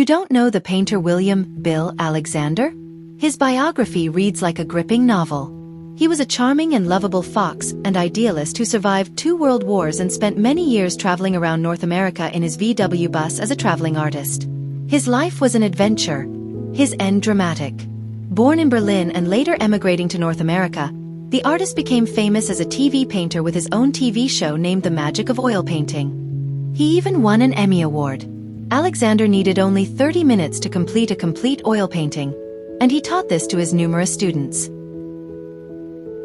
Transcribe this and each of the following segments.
You don't know the painter William "Bill" Alexander? His biography reads like a gripping novel. He was a charming and lovable fox and idealist who survived 2 world wars and spent many years traveling around North America in his VW bus as a traveling artist. His life was an adventure, his end dramatic. Born in Berlin and later emigrating to North America, the artist became famous as a TV painter with his own TV show named The Magic of Oil Painting. He even won an Emmy Award. Alexander needed only 30 minutes to complete a complete oil painting, and he taught this to his numerous students.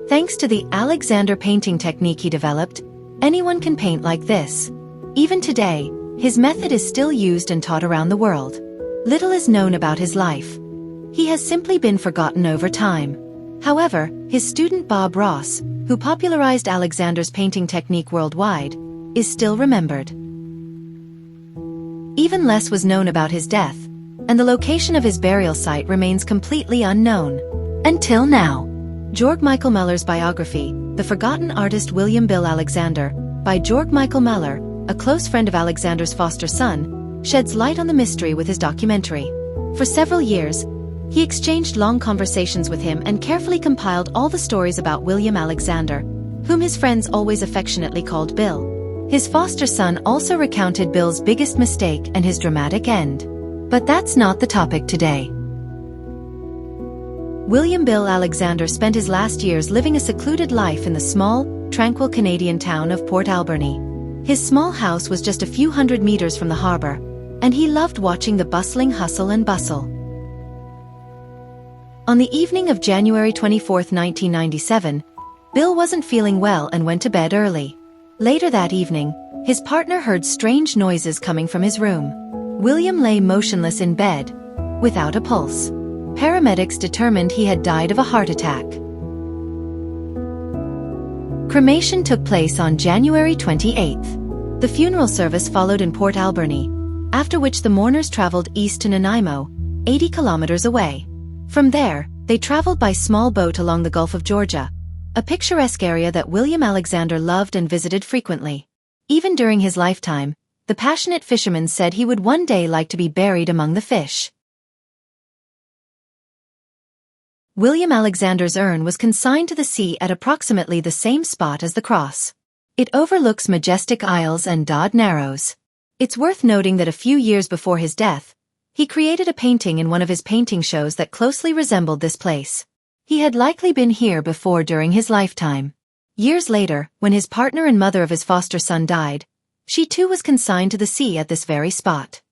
Thanks to the Alexander painting technique he developed, anyone can paint like this. Even today, his method is still used and taught around the world. Little is known about his life. He has simply been forgotten over time. However, his student Bob Ross, who popularized Alexander's painting technique worldwide, is still remembered. Even less was known about his death, and the location of his burial site remains completely unknown. Until now. Georg Michael Meller's biography, The Forgotten Artist William Bill Alexander, by Georg Michael Meller, a close friend of Alexander's foster son, sheds light on the mystery with his documentary. For several years, he exchanged long conversations with him and carefully compiled all the stories about William Alexander, whom his friends always affectionately called Bill. His foster son also recounted Bill's biggest mistake and his dramatic end. But that's not the topic today. William Bill Alexander spent his last years living a secluded life in the small, tranquil Canadian town of Port Alberni. His small house was just a few hundred meters from the harbor, and he loved watching the bustling hustle and bustle. On the evening of January 24, 1997, Bill wasn't feeling well and went to bed early. Later that evening, his partner heard strange noises coming from his room. William lay motionless in bed, without a pulse. Paramedics determined he had died of a heart attack. Cremation took place on January 28th. The funeral service followed in Port Alberni, after which the mourners traveled east to Nanaimo, 80 kilometers away. From there, they traveled by small boat along the Gulf of Georgia, a picturesque area that William Alexander loved and visited frequently. Even during his lifetime, the passionate fisherman said he would one day like to be buried among the fish. William Alexander's urn was consigned to the sea at approximately the same spot as the cross. It overlooks majestic Isles and Dodd Narrows. It's worth noting that a few years before his death, he created a painting in one of his painting shows that closely resembled this place. He had likely been here before during his lifetime. Years later, when his partner and mother of his foster son died, she too was consigned to the sea at this very spot.